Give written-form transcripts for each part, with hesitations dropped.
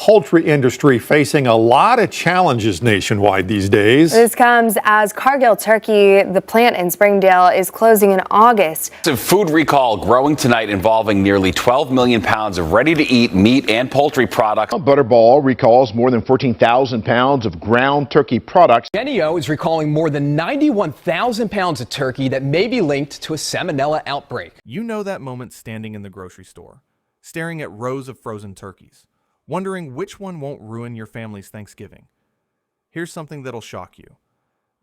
poultry industry facing a lot of challenges nationwide these days. This comes as Cargill Turkey, the plant in Springdale, is closing in August. A food recall growing tonight involving nearly 12 million pounds of ready-to-eat meat and poultry products. Butterball recalls more than 14,000 pounds of ground turkey products. Jennie-O is recalling more than 91,000 pounds of turkey that may be linked to a salmonella outbreak. You know that moment standing in the grocery store, staring at rows of frozen turkeys, wondering which one won't ruin your family's Thanksgiving. Here's something that'll shock you.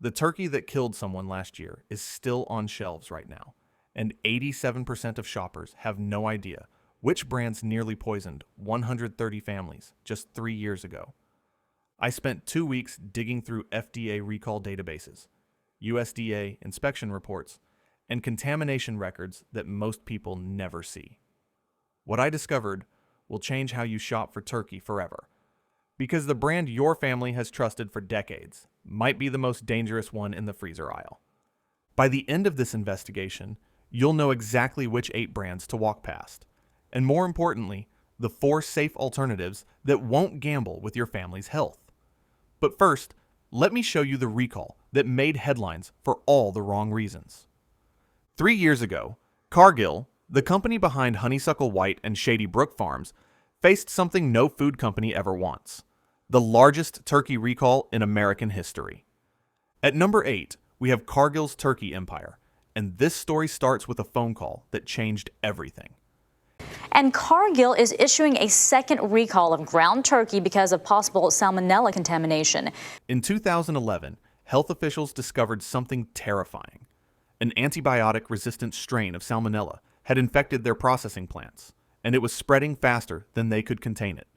The turkey that killed someone last year is still on shelves right now, and 87% of shoppers have no idea which brands nearly poisoned 130 families just 3 years ago. I spent 2 weeks digging through FDA recall databases, USDA inspection reports, and contamination records that most people never see. What I discovered will change how you shop for turkey forever, because the brand your family has trusted for decades might be the most dangerous one in the freezer aisle. By the end of this investigation, you'll know exactly which 8 brands to walk past, and more importantly, the 4 safe alternatives that won't gamble with your family's health. But first, let me show you the recall that made headlines for all the wrong reasons. 3 years ago, Cargill, the company behind Honeysuckle White and Shady Brook Farms, faced something no food company ever wants: the largest turkey recall in American history. At number 8, we have Cargill's turkey empire, and this story starts with a phone call that changed everything. And Cargill is issuing a second recall of ground turkey because of possible salmonella contamination. In 2011, health officials discovered something terrifying. An antibiotic-resistant strain of salmonella had infected their processing plants, and it was spreading faster than they could contain it.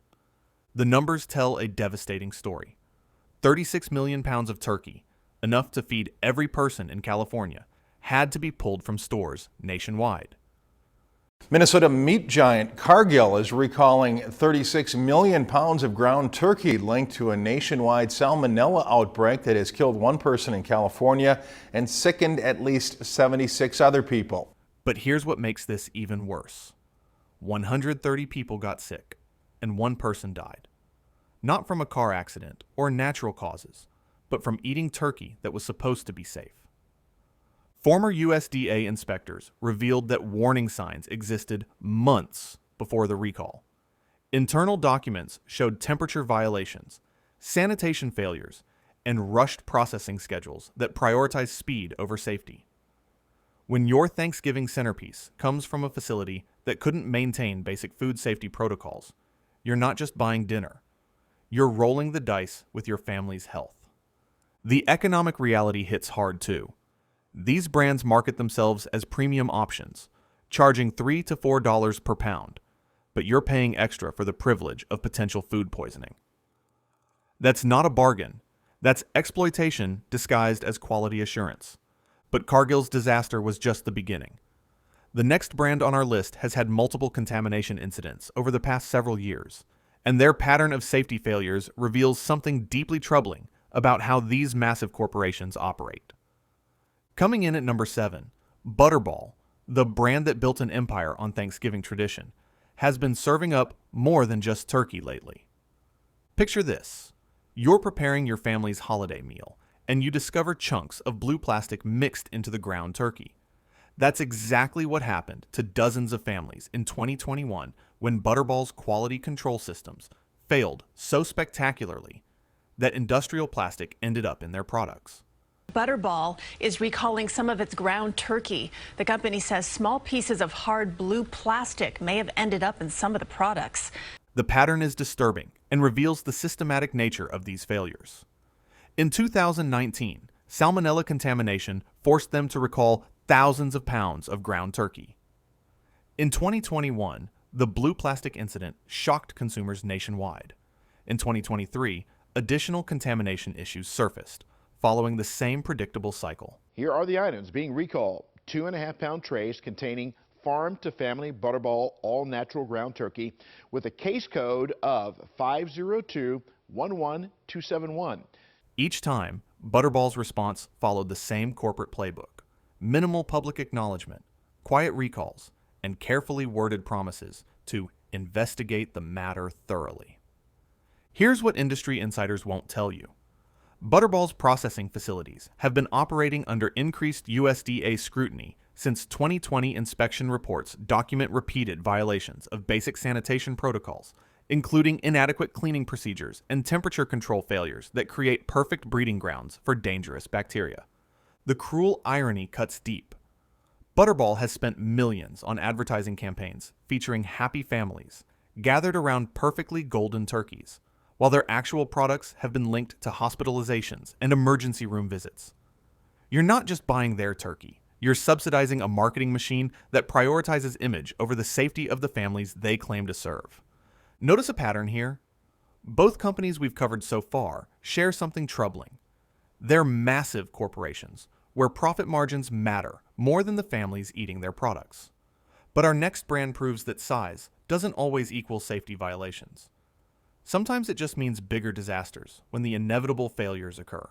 The numbers tell a devastating story. 36 million pounds of turkey, enough to feed every person in California, had to be pulled from stores nationwide. Minnesota meat giant Cargill is recalling 36 million pounds of ground turkey linked to a nationwide salmonella outbreak that has killed 1 person in California and sickened at least 76 other people. But here's what makes this even worse. 130 people got sick, and 1 person died. Not from a car accident or natural causes, but from eating turkey that was supposed to be safe. Former USDA inspectors revealed that warning signs existed months before the recall. Internal documents showed temperature violations, sanitation failures, and rushed processing schedules that prioritize speed over safety. When your Thanksgiving centerpiece comes from a facility that couldn't maintain basic food safety protocols, you're not just buying dinner. You're rolling the dice with your family's health. The economic reality hits hard too. These brands market themselves as premium options, charging $3 to $4 per pound, but you're paying extra for the privilege of potential food poisoning. That's not a bargain. That's exploitation disguised as quality assurance. But Cargill's disaster was just the beginning. The next brand on our list has had multiple contamination incidents over the past several years, and their pattern of safety failures reveals something deeply troubling about how these massive corporations operate. Coming in at number 7, Butterball, the brand that built an empire on Thanksgiving tradition, has been serving up more than just turkey lately. Picture this. You're preparing your family's holiday meal, and you discover chunks of blue plastic mixed into the ground turkey. That's exactly what happened to dozens of families in 2021 when Butterball's quality control systems failed so spectacularly that industrial plastic ended up in their products. Butterball is recalling some of its ground turkey. The company says small pieces of hard blue plastic may have ended up in some of the products. The pattern is disturbing and reveals the systematic nature of these failures. In 2019, salmonella contamination forced them to recall thousands of pounds of ground turkey. In 2021, the blue plastic incident shocked consumers nationwide. In 2023, additional contamination issues surfaced, following the same predictable cycle. Here are the items being recalled. 2.5-pound trays containing farm-to-family Butterball all-natural ground turkey with a case code of 502-11271. Each time, Butterball's response followed the same corporate playbook: minimal public acknowledgement, quiet recalls, and carefully worded promises to investigate the matter thoroughly. Here's what industry insiders won't tell you. Butterball's processing facilities have been operating under increased USDA scrutiny since 2020 inspection reports document repeated violations of basic sanitation protocols, including inadequate cleaning procedures and temperature control failures that create perfect breeding grounds for dangerous bacteria. The cruel irony cuts deep. Butterball has spent millions on advertising campaigns featuring happy families gathered around perfectly golden turkeys, while their actual products have been linked to hospitalizations and emergency room visits. You're not just buying their turkey, you're subsidizing a marketing machine that prioritizes image over the safety of the families they claim to serve. Notice a pattern here? Both companies we've covered so far share something troubling. They're massive corporations, where profit margins matter more than the families eating their products. But our next brand proves that size doesn't always equal safety violations. Sometimes it just means bigger disasters when the inevitable failures occur.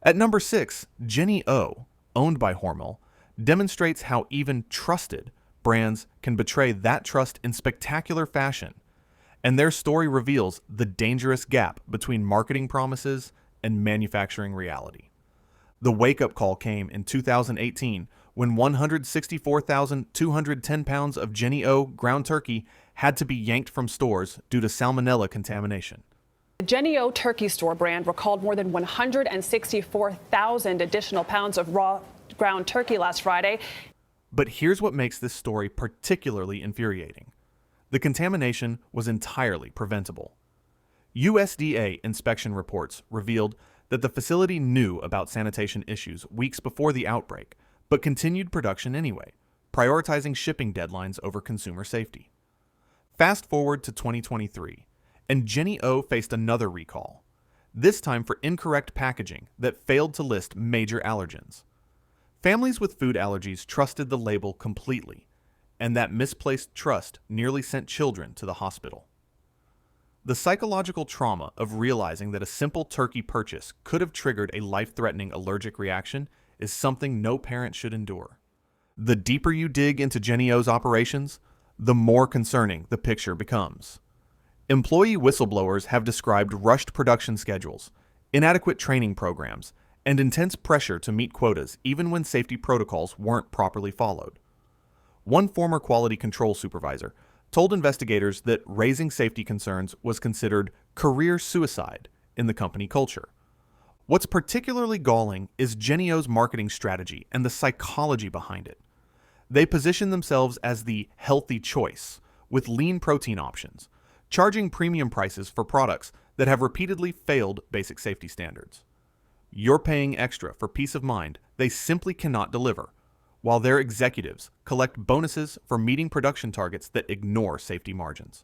At number 6, Jennie-O, owned by Hormel, demonstrates how even trusted brands can betray that trust in spectacular fashion, and their story reveals the dangerous gap between marketing promises and manufacturing reality. The wake-up call came in 2018 when 164,210 pounds of Jennie-O ground turkey had to be yanked from stores due to salmonella contamination. The Jennie-O turkey store brand recalled more than 164,000 additional pounds of raw ground turkey last Friday. But here's what makes this story particularly infuriating. The contamination was entirely preventable. USDA inspection reports revealed that the facility knew about sanitation issues weeks before the outbreak, but continued production anyway, prioritizing shipping deadlines over consumer safety. Fast forward to 2023, and Jennie-O faced another recall, this time for incorrect packaging that failed to list major allergens. Families with food allergies trusted the label completely, and that misplaced trust nearly sent children to the hospital. The psychological trauma of realizing that a simple turkey purchase could have triggered a life-threatening allergic reaction is something no parent should endure. The deeper you dig into Jennie-O's operations, the more concerning the picture becomes. Employee whistleblowers have described rushed production schedules, inadequate training programs, and intense pressure to meet quotas even when safety protocols weren't properly followed. One former quality control supervisor told investigators that raising safety concerns was considered career suicide in the company culture. What's particularly galling is Jennie-O's marketing strategy and the psychology behind it. They position themselves as the healthy choice with lean protein options, charging premium prices for products that have repeatedly failed basic safety standards. You're paying extra for peace of mind they simply cannot deliver, while their executives collect bonuses for meeting production targets that ignore safety margins.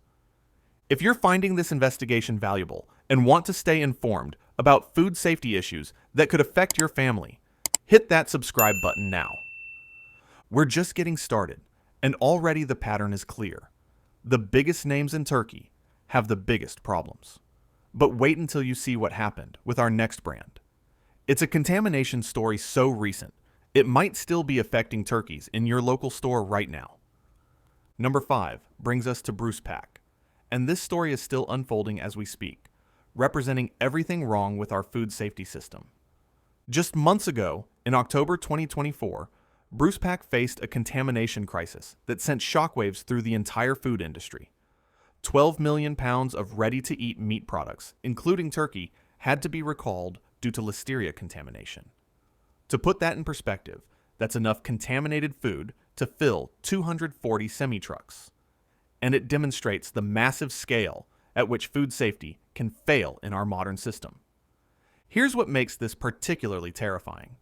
If you're finding this investigation valuable and want to stay informed about food safety issues that could affect your family, hit that subscribe button now. We're just getting started, and already the pattern is clear. The biggest names in turkey have the biggest problems. But wait until you see what happened with our next brand. It's a contamination story so recent, it might still be affecting turkeys in your local store right now. Number 5 brings us to BrucePac, and this story is still unfolding as we speak, representing everything wrong with our food safety system. Just months ago, in October 2024, BrucePac faced a contamination crisis that sent shockwaves through the entire food industry. 12 million pounds of ready-to-eat meat products, including turkey, had to be recalled due to listeria contamination. To put that in perspective, that's enough contaminated food to fill 240 semi-trucks. And it demonstrates the massive scale at which food safety can fail in our modern system. Here's what makes this particularly terrifying.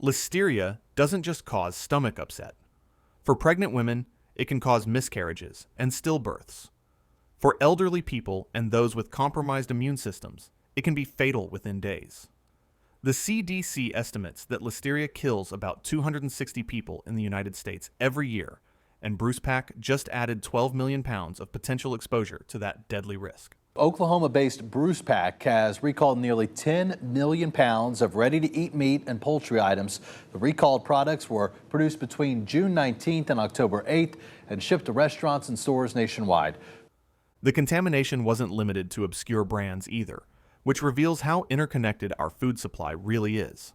Listeria doesn't just cause stomach upset. For pregnant women, it can cause miscarriages and stillbirths. For elderly people and those with compromised immune systems, it can be fatal within days. The CDC estimates that listeria kills about 260 people in the United States every year, and BrucePac just added 12 million pounds of potential exposure to that deadly risk. Oklahoma-based BrucePac has recalled nearly 10 million pounds of ready-to-eat meat and poultry items. The recalled products were produced between June 19th and October 8th and shipped to restaurants and stores nationwide. The contamination wasn't limited to obscure brands either, which reveals how interconnected our food supply really is.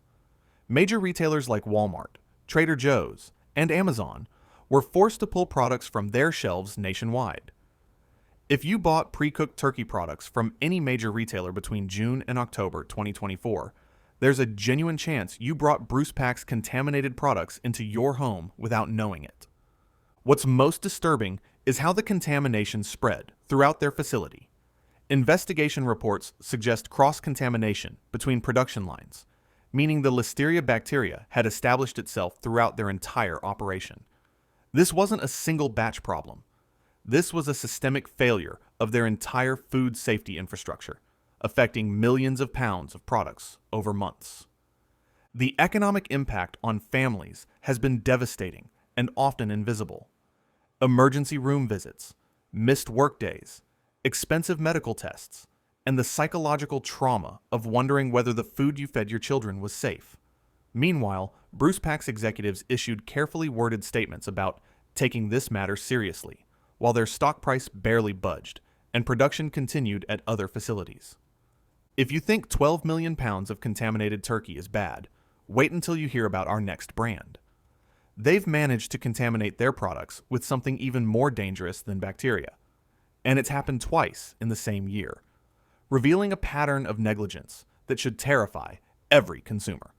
Major retailers like Walmart, Trader Joe's, and Amazon were forced to pull products from their shelves nationwide. If you bought pre-cooked turkey products from any major retailer between June and October 2024, there's a genuine chance you brought BrucePac's contaminated products into your home without knowing it. What's most disturbing is how the contamination spread throughout their facility. Investigation reports suggest cross-contamination between production lines, meaning the Listeria bacteria had established itself throughout their entire operation. This wasn't a single batch problem. This was a systemic failure of their entire food safety infrastructure, affecting millions of pounds of products over months. The economic impact on families has been devastating and often invisible. Emergency room visits, missed workdays, expensive medical tests, and the psychological trauma of wondering whether the food you fed your children was safe. Meanwhile, BrucePac's executives issued carefully worded statements about taking this matter seriously, while their stock price barely budged, and production continued at other facilities. If you think 12 million pounds of contaminated turkey is bad, wait until you hear about our next brand. They've managed to contaminate their products with something even more dangerous than bacteria. And it's happened twice in the same year, revealing a pattern of negligence that should terrify every consumer.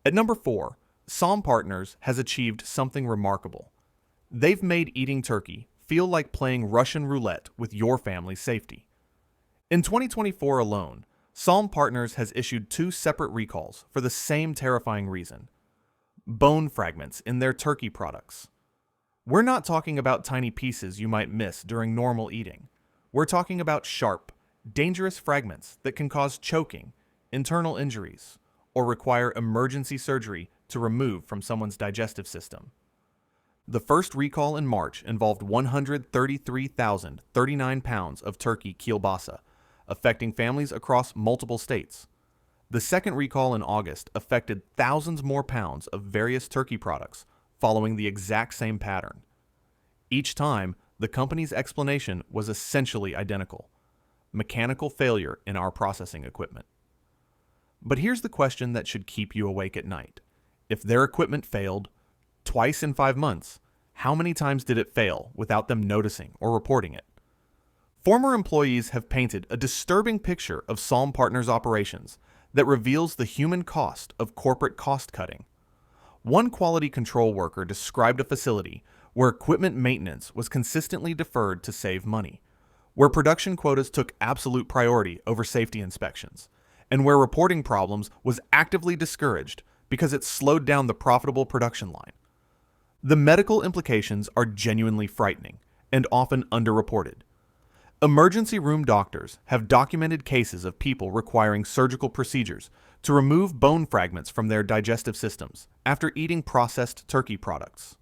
At number 4, Salm Partners has achieved something remarkable. They've made eating turkey feel like playing Russian roulette with your family's safety. In 2024 alone, Salm Partners has issued 2 separate recalls for the same terrifying reason: bone fragments in their turkey products. We're not talking about tiny pieces you might miss during normal eating. We're talking about sharp, dangerous fragments that can cause choking, internal injuries, or require emergency surgery to remove from someone's digestive system. The first recall in March involved 133,039 pounds of turkey kielbasa, affecting families across multiple states. The second recall in August affected thousands more pounds of various turkey products, following the exact same pattern. Each time, the company's explanation was essentially identical: mechanical failure in our processing equipment. But here's the question that should keep you awake at night. If their equipment failed twice in 5 months, how many times did it fail without them noticing or reporting it? Former employees have painted a disturbing picture of Salm Partners operations that reveals the human cost of corporate cost cutting. One quality control worker described a facility where equipment maintenance was consistently deferred to save money, where production quotas took absolute priority over safety inspections, and where reporting problems was actively discouraged because it slowed down the profitable production line. The medical implications are genuinely frightening and often underreported. Emergency room doctors have documented cases of people requiring surgical procedures to remove bone fragments from their digestive systems after eating processed turkey products.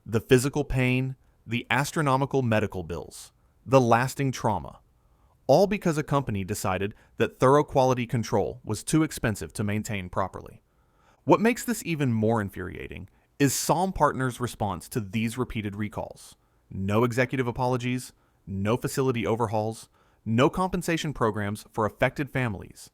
The physical pain, the astronomical medical bills, the lasting trauma, all because a company decided that thorough quality control was too expensive to maintain properly. What makes this even more infuriating is Salm Partners' response to these repeated recalls. No executive apologies, no facility overhauls, no compensation programs for affected families.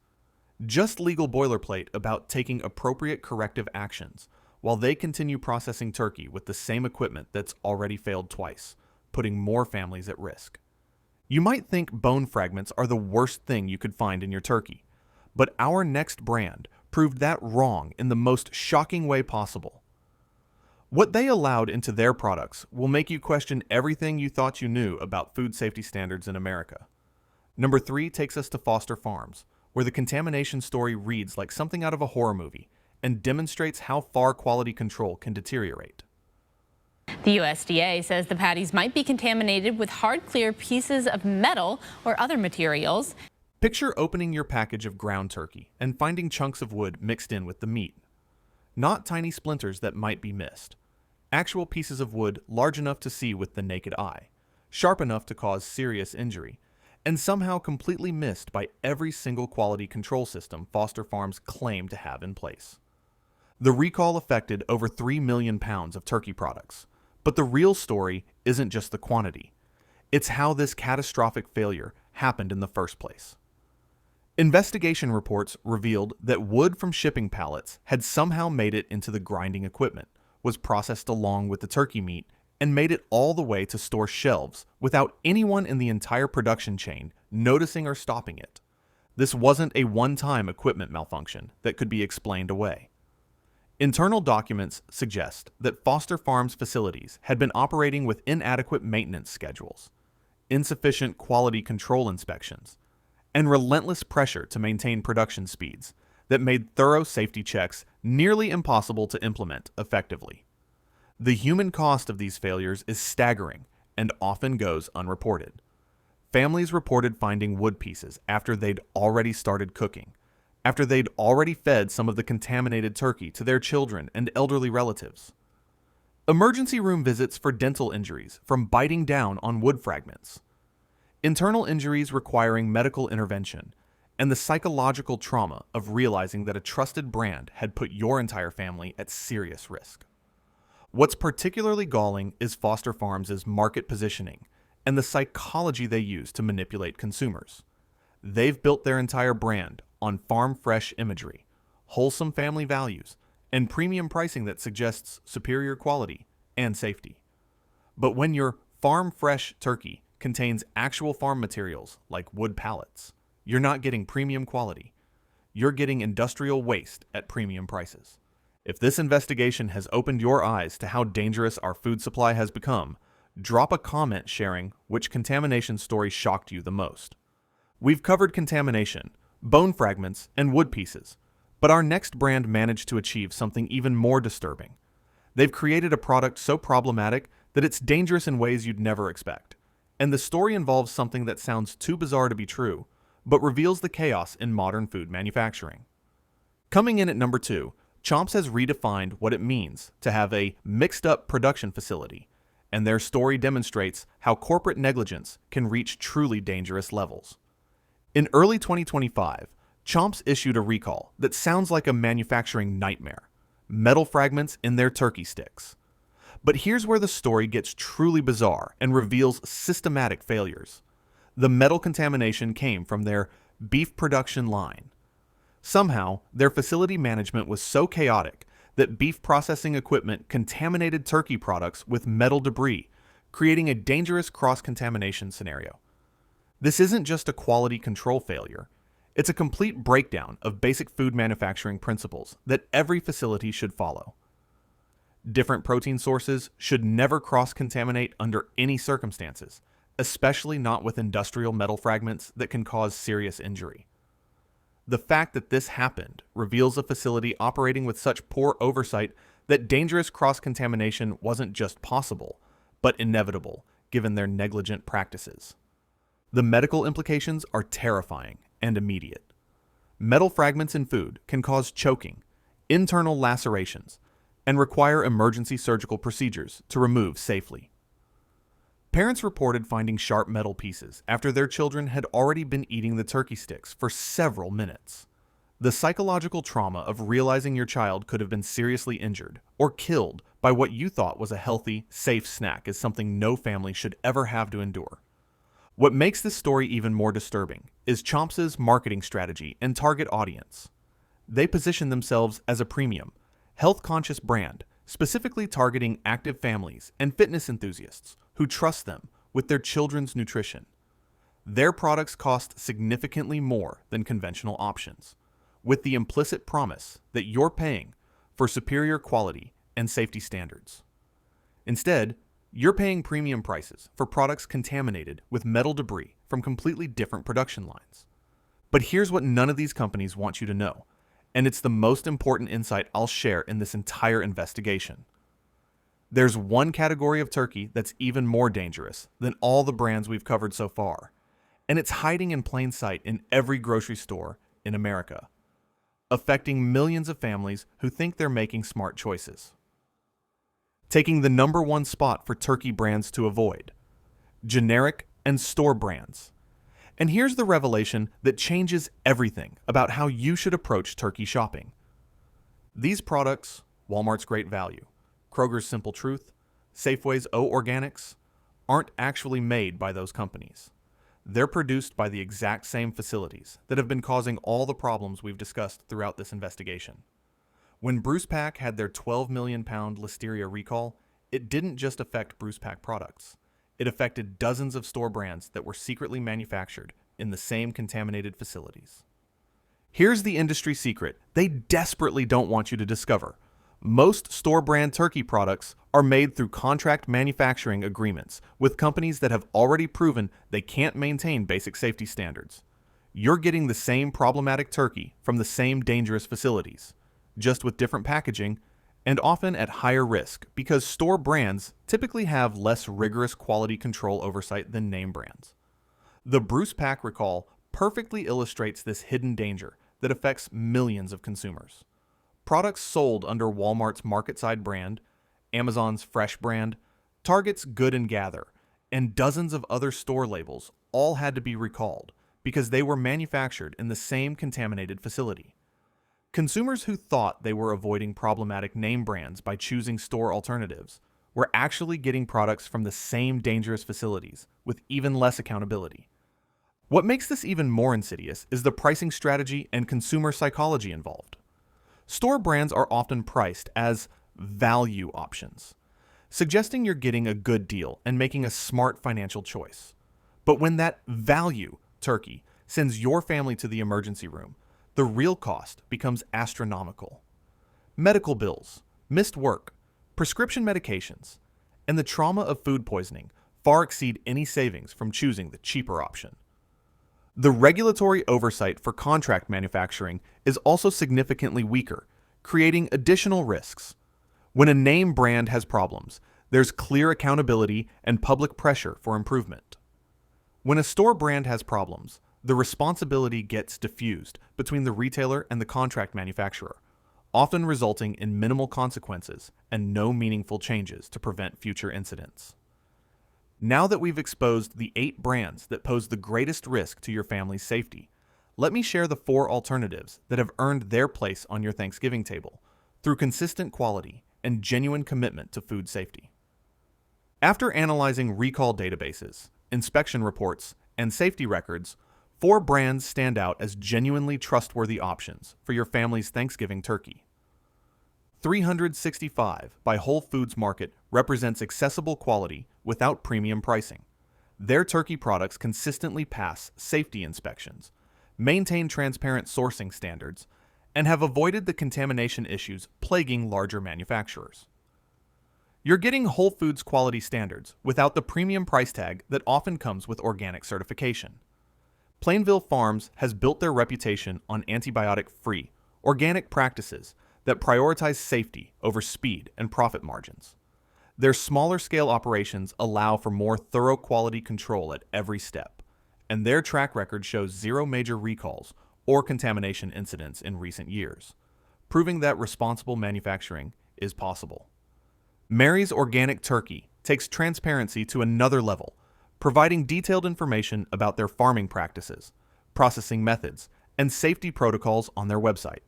Just legal boilerplate about taking appropriate corrective actions while they continue processing turkey with the same equipment that's already failed twice, putting more families at risk. You might think bone fragments are the worst thing you could find in your turkey, but our next brand proved that wrong in the most shocking way possible. What they allowed into their products will make you question everything you thought you knew about food safety standards in America. Number 3 takes us to Foster Farms, where the contamination story reads like something out of a horror movie and demonstrates how far quality control can deteriorate. The USDA says the patties might be contaminated with hard, clear pieces of metal or other materials. Picture opening your package of ground turkey and finding chunks of wood mixed in with the meat. Not tiny splinters that might be missed. Actual pieces of wood large enough to see with the naked eye, sharp enough to cause serious injury, and somehow completely missed by every single quality control system Foster Farms claim to have in place. The recall affected over 3 million pounds of turkey products, but the real story isn't just the quantity. It's how this catastrophic failure happened in the first place. Investigation reports revealed that wood from shipping pallets had somehow made it into the grinding equipment, was processed along with the turkey meat, and made it all the way to store shelves without anyone in the entire production chain noticing or stopping it. This wasn't a one-time equipment malfunction that could be explained away. Internal documents suggest that Foster Farms facilities had been operating with inadequate maintenance schedules, insufficient quality control inspections, and relentless pressure to maintain production speeds that made thorough safety checks nearly impossible to implement effectively. The human cost of these failures is staggering and often goes unreported. Families reported finding wood pieces after they'd already started cooking, after they'd already fed some of the contaminated turkey to their children and elderly relatives. Emergency room visits for dental injuries from biting down on wood fragments. Internal injuries requiring medical intervention, and the psychological trauma of realizing that a trusted brand had put your entire family at serious risk. What's particularly galling is Foster Farms' market positioning and the psychology they use to manipulate consumers. They've built their entire brand on farm-fresh imagery, wholesome family values, and premium pricing that suggests superior quality and safety. But when your farm-fresh turkey contains actual farm materials like wood pallets, you're not getting premium quality. You're getting industrial waste at premium prices. If this investigation has opened your eyes to how dangerous our food supply has become, drop a comment sharing which contamination story shocked you the most. We've covered contamination, bone fragments, and wood pieces, but our next brand managed to achieve something even more disturbing. They've created a product so problematic that it's dangerous in ways you'd never expect. And the story involves something that sounds too bizarre to be true, but reveals the chaos in modern food manufacturing. Coming in at number 2, Chomps has redefined what it means to have a mixed-up production facility, and their story demonstrates how corporate negligence can reach truly dangerous levels. In early 2025, Chomps issued a recall that sounds like a manufacturing nightmare: metal fragments in their turkey sticks. But here's where the story gets truly bizarre and reveals systematic failures. The metal contamination came from their beef production line. Somehow, their facility management was so chaotic that beef processing equipment contaminated turkey products with metal debris, creating a dangerous cross-contamination scenario. This isn't just a quality control failure. It's a complete breakdown of basic food manufacturing principles that every facility should follow. Different protein sources should never cross-contaminate under any circumstances, especially not with industrial metal fragments that can cause serious injury. The fact that this happened reveals a facility operating with such poor oversight that dangerous cross-contamination wasn't just possible, but inevitable, given their negligent practices. The medical implications are terrifying and immediate. Metal fragments in food can cause choking, internal lacerations, and require emergency surgical procedures to remove safely. Parents reported finding sharp metal pieces after their children had already been eating the turkey sticks for several minutes. The psychological trauma of realizing your child could have been seriously injured or killed by what you thought was a healthy, safe snack is something no family should ever have to endure. What makes this story even more disturbing is Chomps' marketing strategy and target audience. They position themselves as a premium, health-conscious brand, specifically targeting active families and fitness enthusiasts who trust them with their children's nutrition. Their products cost significantly more than conventional options, with the implicit promise that you're paying for superior quality and safety standards. Instead, you're paying premium prices for products contaminated with metal debris from completely different production lines. But here's what none of these companies want you to know, and it's the most important insight I'll share in this entire investigation. There's one category of turkey that's even more dangerous than all the brands we've covered so far, and it's hiding in plain sight in every grocery store in America, affecting millions of families who think they're making smart choices. Taking the #1 spot for turkey brands to avoid: generic and store brands. And here's the revelation that changes everything about how you should approach turkey shopping. These products, Walmart's Great Value, Kroger's Simple Truth, Safeway's O Organics, aren't actually made by those companies. They're produced by the exact same facilities that have been causing all the problems we've discussed throughout this investigation. When BrucePac had their 12 million pound listeria recall, it didn't just affect BrucePac products. It affected dozens of store brands that were secretly manufactured in the same contaminated facilities. Here's the industry secret they desperately don't want you to discover. Most store brand turkey products are made through contract manufacturing agreements with companies that have already proven they can't maintain basic safety standards. You're getting the same problematic turkey from the same dangerous facilities, just with different packaging and often at higher risk because store brands typically have less rigorous quality control oversight than name brands. The BrucePac recall perfectly illustrates this hidden danger that affects millions of consumers. Products sold under Walmart's MarketSide brand, Amazon's Fresh brand, Target's Good and Gather, and dozens of other store labels all had to be recalled because they were manufactured in the same contaminated facility. Consumers who thought they were avoiding problematic name brands by choosing store alternatives were actually getting products from the same dangerous facilities with even less accountability. What makes this even more insidious is the pricing strategy and consumer psychology involved. Store brands are often priced as value options, suggesting you're getting a good deal and making a smart financial choice. But when that value turkey sends your family to the emergency room, the real cost becomes astronomical. Medical bills, missed work, prescription medications, and the trauma of food poisoning far exceed any savings from choosing the cheaper option. The regulatory oversight for contract manufacturing is also significantly weaker, creating additional risks. When a name brand has problems, there's clear accountability and public pressure for improvement. When a store brand has problems, the responsibility gets diffused between the retailer and the contract manufacturer, often resulting in minimal consequences and no meaningful changes to prevent future incidents. Now that we've exposed the 8 brands that pose the greatest risk to your family's safety, let me share the 4 alternatives that have earned their place on your Thanksgiving table through consistent quality and genuine commitment to food safety. After analyzing recall databases, inspection reports, and safety records, 4 brands stand out as genuinely trustworthy options for your family's Thanksgiving turkey. 365 by Whole Foods Market represents accessible quality without premium pricing. Their turkey products consistently pass safety inspections, maintain transparent sourcing standards, and have avoided the contamination issues plaguing larger manufacturers. You're getting Whole Foods quality standards without the premium price tag that often comes with organic certification. Plainville Farms has built their reputation on antibiotic-free, organic practices that prioritize safety over speed and profit margins. Their smaller scale operations allow for more thorough quality control at every step, and their track record shows 0 major recalls or contamination incidents in recent years, proving that responsible manufacturing is possible. Mary's Organic Turkey takes transparency to another level, providing detailed information about their farming practices, processing methods, and safety protocols on their website.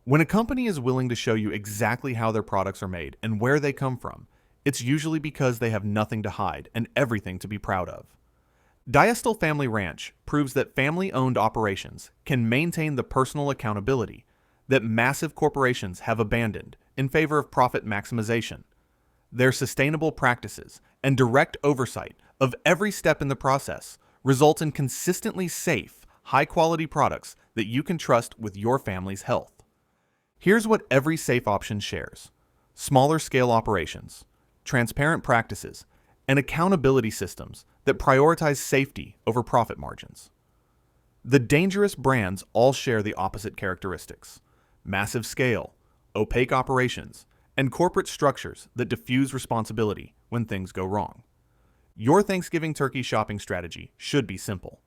When a company is willing to show you exactly how their products are made and where they come from, it's usually because they have nothing to hide and everything to be proud of. Diestel Family Ranch proves that family-owned operations can maintain the personal accountability that massive corporations have abandoned in favor of profit maximization. Their sustainable practices and direct oversight of every step in the process result in consistently safe, high-quality products that you can trust with your family's health. Here's what every safe option shares: smaller scale operations, transparent practices, and accountability systems that prioritize safety over profit margins. The dangerous brands all share the opposite characteristics: massive scale, opaque operations, and corporate structures that diffuse responsibility when things go wrong. Your Thanksgiving turkey shopping strategy should be simple.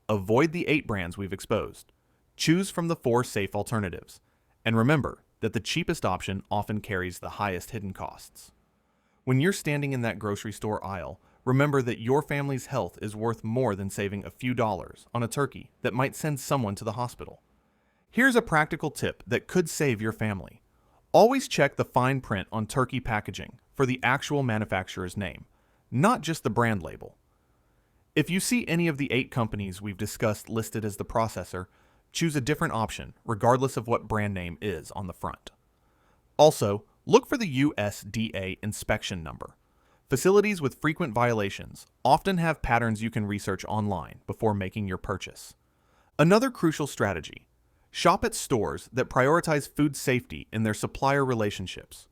Avoid the 8 brands we've exposed. Choose from the 4 safe alternatives. And remember that the cheapest option often carries the highest hidden costs. When you're standing in that grocery store aisle, remember that your family's health is worth more than saving a few dollars on a turkey that might send someone to the hospital. Here's a practical tip that could save your family. Always check the fine print on turkey packaging for the actual manufacturer's name. not just the brand label. If you see any of the 8 companies we've discussed listed as the processor, choose a different option regardless of what brand name is on the front. Also, look for the USDA inspection number. Facilities with frequent violations often have patterns you can research online before making your purchase. Another crucial strategy: shop at stores that prioritize food safety in their supplier relationships.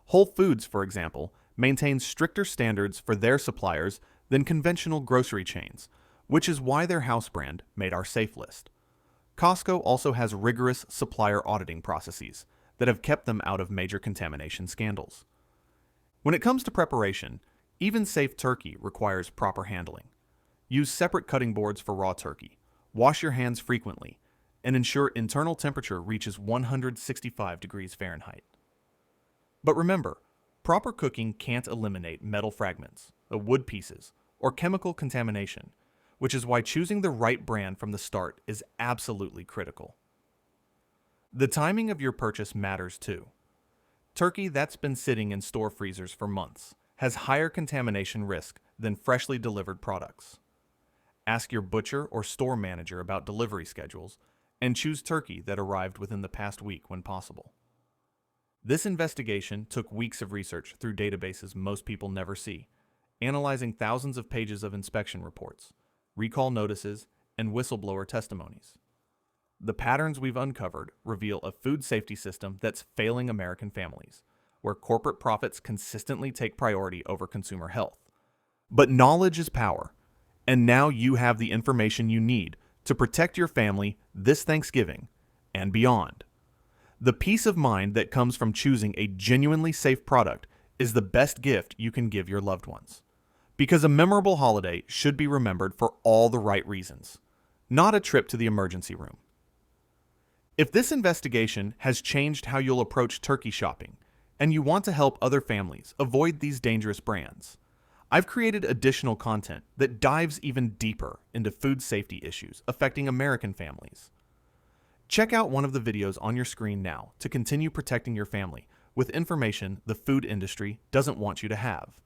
Whole Foods, for example, maintains stricter standards for their suppliers than conventional grocery chains, which is why their house brand made our safe list. Costco also has rigorous supplier auditing processes that have kept them out of major contamination scandals. When it comes to preparation, even safe turkey requires proper handling. Use separate cutting boards for raw turkey, wash your hands frequently, and ensure internal temperature reaches 165 degrees Fahrenheit. But remember, proper cooking can't eliminate metal fragments, wood pieces, or chemical contamination, which is why choosing the right brand from the start is absolutely critical. The timing of your purchase matters too. Turkey that's been sitting in store freezers for months has higher contamination risk than freshly delivered products. Ask your butcher or store manager about delivery schedules and choose turkey that arrived within the past week when possible. This investigation took weeks of research through databases most people never see, analyzing thousands of pages of inspection reports, recall notices, and whistleblower testimonies. The patterns we've uncovered reveal a food safety system that's failing American families, where corporate profits consistently take priority over consumer health. But knowledge is power, and now you have the information you need to protect your family this Thanksgiving and beyond. The peace of mind that comes from choosing a genuinely safe product is the best gift you can give your loved ones. Because a memorable holiday should be remembered for all the right reasons, not a trip to the emergency room. If this investigation has changed how you'll approach turkey shopping, and you want to help other families avoid these dangerous brands, I've created additional content that dives even deeper into food safety issues affecting American families. Check out one of the videos on your screen now to continue protecting your family with information the food industry doesn't want you to have.